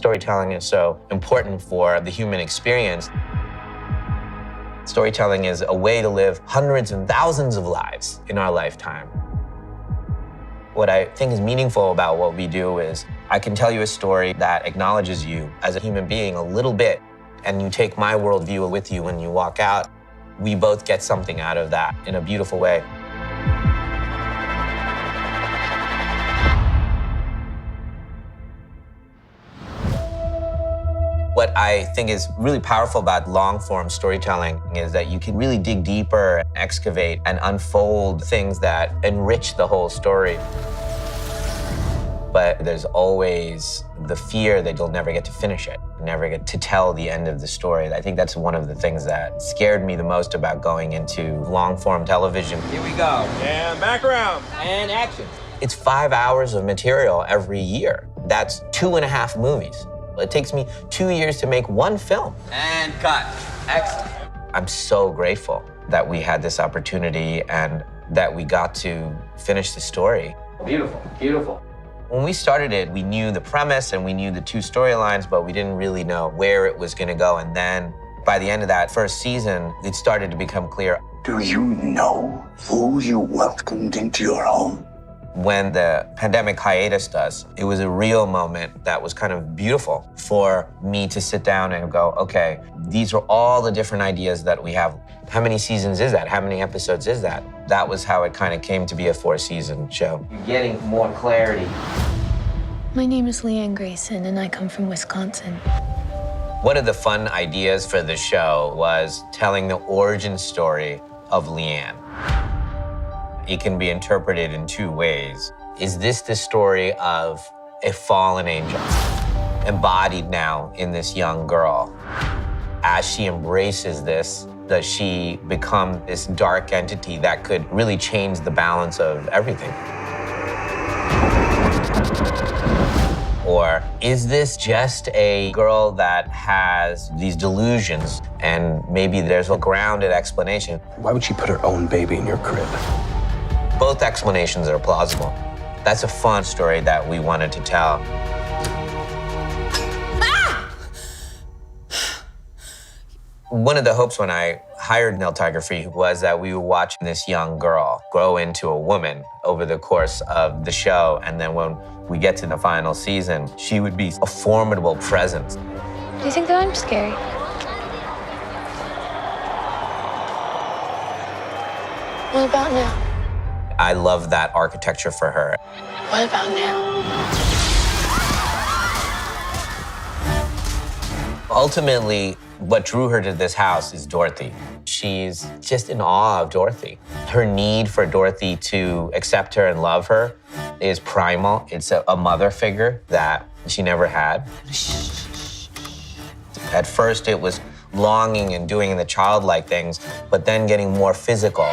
storytelling is so important for the human experience. Storytelling is a way to live hundreds and thousands of lives in our lifetime. What I think is meaningful about what we do is I can tell you a story that acknowledges you as a human being a little bit, and you take my worldview with you when you walk out. We both get something out of that in a beautiful way. What I think is really powerful about long-form storytelling is that you can really dig deeper, excavate, and unfold things that enrich the whole story. But there's always the fear that you'll never get to finish it, never get to tell the end of the story. I think that's one of the things that scared me the most about going into long-form television. Here we go. And background. And action. It's 5 hours of material every year. That's 2.5 movies. It takes me 2 years to make one film. And cut. Excellent. I'm so grateful that we had this opportunity and that we got to finish the story. Beautiful, beautiful. When we started it, we knew the premise and we knew the 2 storylines, but we didn't really know where it was gonna go. And then by the end of that first season, it started to become clear. Do you know who you welcomed into your home? When the pandemic hiatused us, it was a real moment that was kind of beautiful for me to sit down and go, okay, these are all the different ideas that we have. How many seasons is that? How many episodes is that? That was how it kind of came to be a 4-season show. You're getting more clarity. My name is Leanne Grayson, and I come from Wisconsin. One of the fun ideas for the show was telling the origin story of Leanne. It can be interpreted in 2 ways. Is this the story of a fallen angel embodied now in this young girl? As she embraces this, does she become this dark entity that could really change the balance of everything? Or is this just a girl that has these delusions and maybe there's a grounded explanation? Why would she put her own baby in your crib? Both explanations are plausible. That's a fun story that we wanted to tell. Ah! One of the hopes when I hired Nell Tiger-Free was that we would watch this young girl grow into a woman over the course of the show, and then when we get to the final season, she would be a formidable presence. Do you think that I'm scary? What about now? I love that architecture for her. What about now? Ultimately, what drew her to this house is Dorothy. She's just in awe of Dorothy. Her need for Dorothy to accept her and love her is primal. It's a mother figure that she never had. At first, it was longing and doing the childlike things, but then getting more physical.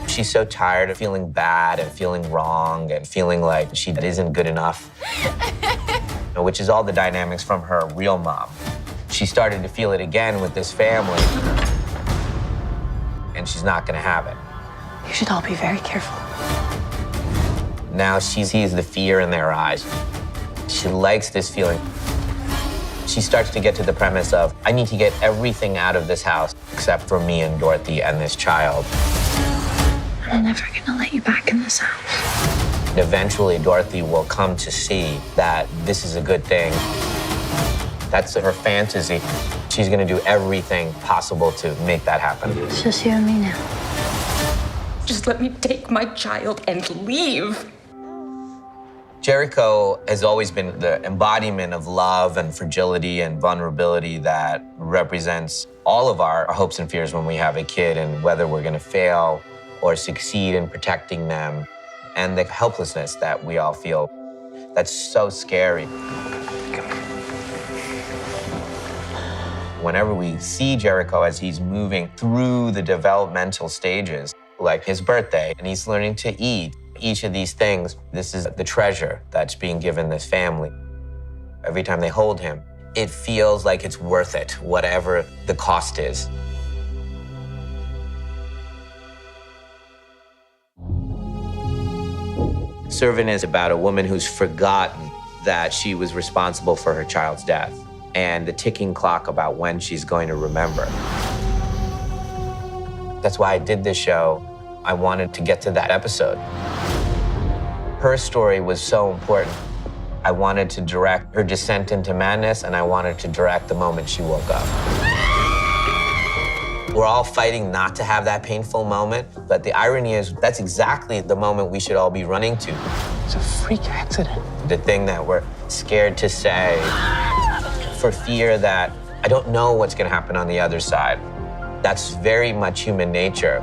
She's so tired of feeling bad and feeling wrong and feeling like she isn't good enough, which is all the dynamics from her real mom. She started to feel it again with this family, and she's not gonna have it. You should all be very careful. Now she sees the fear in their eyes. She likes this feeling. She starts to get to the premise of, I need to get everything out of this house except for me and Dorothy and this child. I'm never gonna let you back in this house. And eventually, Dorothy will come to see that this is a good thing. That's her fantasy. She's gonna do everything possible to make that happen. It's just you and me now. Just let me take my child and leave. Jericho has always been the embodiment of love and fragility and vulnerability that represents all of our hopes and fears when we have a kid and whether we're gonna fail or succeed in protecting them, and the helplessness that we all feel. That's so scary. Whenever we see Jericho as he's moving through the developmental stages, like his birthday, and he's learning to eat, each of these things, this is the treasure that's being given this family. Every time they hold him, it feels like it's worth it, whatever the cost is. Servant is about a woman who's forgotten that she was responsible for her child's death, and the ticking clock about when she's going to remember. That's why I did this show. I wanted to get to that episode. Her story was so important. I wanted to direct her descent into madness, and I wanted to direct the moment she woke up. We're all fighting not to have that painful moment, but the irony is that's exactly the moment we should all be running to. It's a freak accident. The thing that we're scared to say for fear that I don't know what's gonna happen on the other side. That's very much human nature.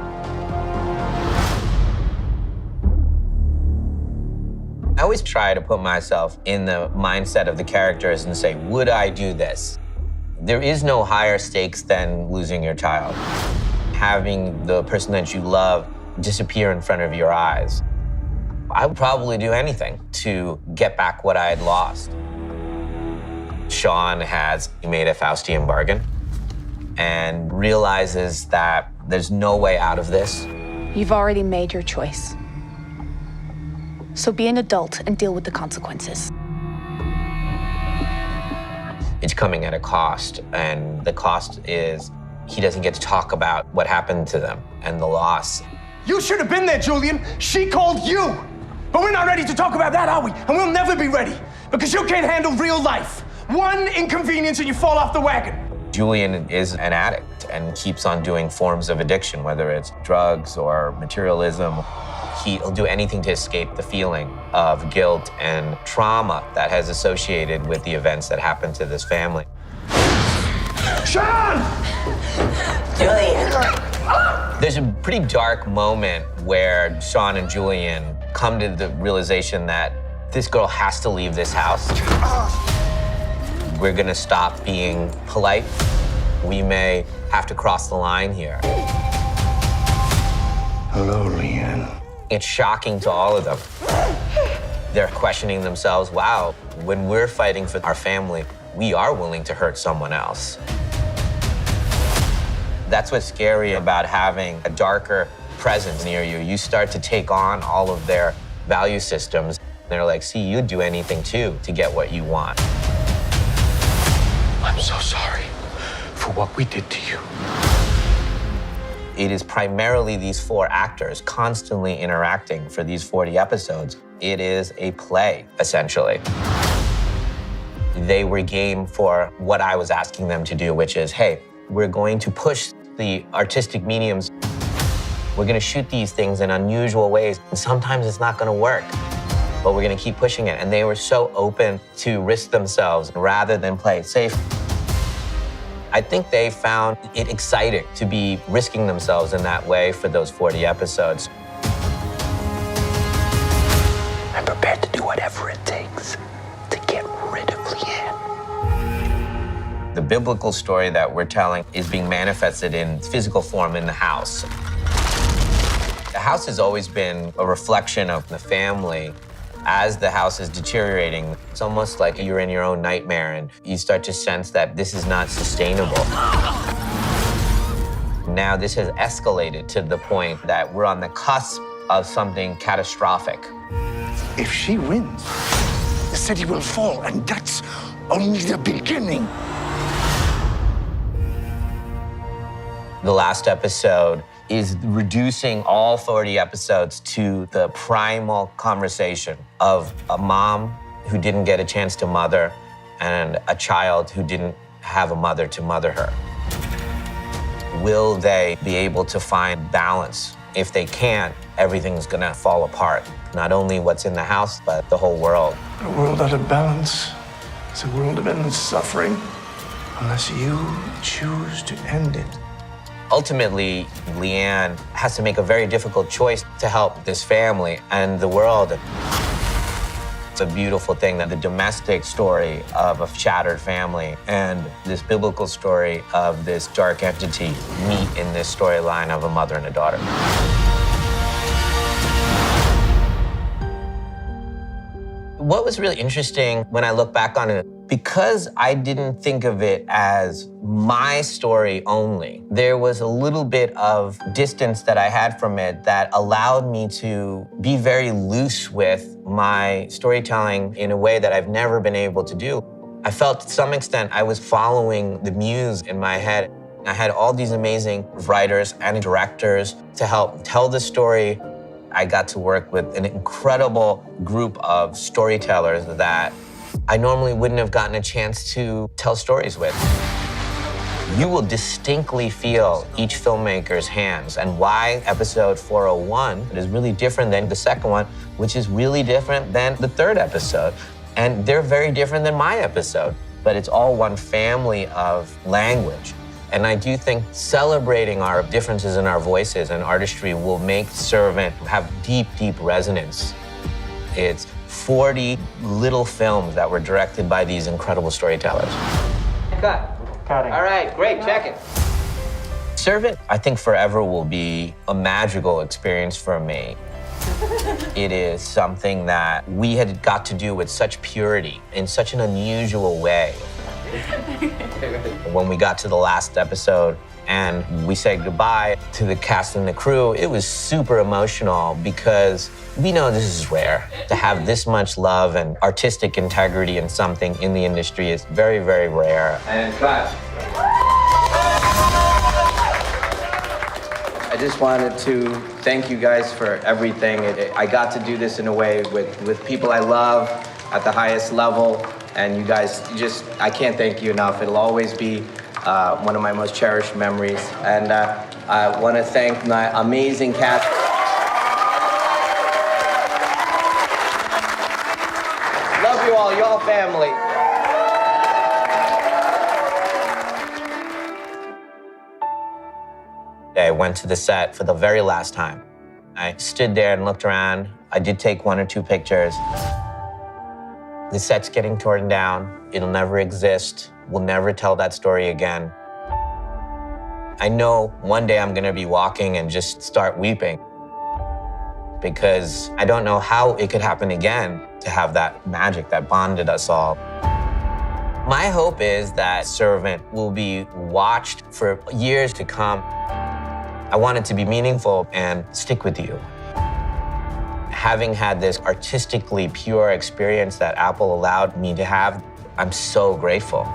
I always try to put myself in the mindset of the characters and say, would I do this? There is no higher stakes than losing your child. Having the person that you love disappear in front of your eyes. I would probably do anything to get back what I had lost. Sean has made a Faustian bargain and realizes that there's no way out of this. You've already made your choice. So be an adult and deal with the consequences. It's coming at a cost, and the cost is he doesn't get to talk about what happened to them and the loss. You should have been there, Julian. She called you. But we're not ready to talk about that, are we? And we'll never be ready, because you can't handle real life. One inconvenience and you fall off the wagon. Julian is an addict and keeps on doing forms of addiction, whether it's drugs or materialism. He'll do anything to escape the feeling of guilt and trauma that has associated with the events that happened to this family. Sean! Julian! There's a pretty dark moment where Sean and Julian come to the realization that this girl has to leave this house. We're gonna stop being polite. We may have to cross the line here. Hello, Leanne. It's shocking to all of them. They're questioning themselves, wow, when we're fighting for our family, we are willing to hurt someone else. That's what's scary about having a darker presence near you. You start to take on all of their value systems. They're like, see, you'd do anything too to get what you want. I'm so sorry for what we did to you. It is primarily these four actors constantly interacting for these 40 episodes. It is a play, essentially. They were game for what I was asking them to do, which is, hey, we're going to push the artistic mediums. We're gonna shoot these things in unusual ways, and sometimes it's not gonna work, but we're gonna keep pushing it. And they were so open to risk themselves rather than play it safe. I think they found it exciting to be risking themselves in that way for those 40 episodes. I'm prepared to do whatever it takes to get rid of Leanne. The biblical story that we're telling is being manifested in physical form in the house. The house has always been a reflection of the family. As the house is deteriorating, it's almost like you're in your own nightmare and you start to sense that this is not sustainable. Now this has escalated to the point that we're on the cusp of something catastrophic. If she wins, the city will fall, and that's only the beginning. The last episode is reducing all 40 episodes to the primal conversation of a mom who didn't get a chance to mother and a child who didn't have a mother to mother her. Will they be able to find balance? If they can't, everything's gonna fall apart. Not only what's in the house, but the whole world. A world out of balance is a world of endless suffering, unless you choose to end it. Ultimately, Leanne has to make a very difficult choice to help this family and the world. It's a beautiful thing that the domestic story of a shattered family and this biblical story of this dark entity meet in this storyline of a mother and a daughter. What was really interesting when I look back on it, Because I didn't think of it as my story only, there was a little bit of distance that I had from it that allowed me to be very loose with my storytelling in a way that I've never been able to do. I felt to some extent I was following the muse in my head. I had all these amazing writers and directors to help tell the story. I got to work with an incredible group of storytellers that I normally wouldn't have gotten a chance to tell stories with. You will distinctly feel each filmmaker's hands and why episode 401 is really different than the second one, which is really different than the third episode. And they're very different than my episode, but it's all one family of language. And I do think celebrating our differences in our voices and artistry will make Servant have deep, deep resonance. It's 40 little films that were directed by these incredible storytellers. Cut. Cutting. All right, great, check it. Servant, I think forever will be a magical experience for me. It is something that we had got to do with such purity in such an unusual way. When we got to the last episode and we said goodbye to the cast and the crew, it was super emotional because we know this is rare. To have this much love and artistic integrity in something in the industry is very, very rare. And cut. I just wanted to thank you guys for everything. I got to do this in a way with people I love at the highest level. And you guys, I can't thank you enough. It'll always be one of my most cherished memories. And I want to thank my amazing cast. Love you all, y'all family. I went to the set for the very last time. I stood there and looked around. I did take 1 or 2 pictures. The set's getting torn down. It'll never exist. We'll never tell that story again. I know one day I'm gonna be walking and just start weeping because I don't know how it could happen again to have that magic that bonded us all. My hope is that Servant will be watched for years to come. I want it to be meaningful and stick with you. Having had this artistically pure experience that Apple allowed me to have, I'm so grateful.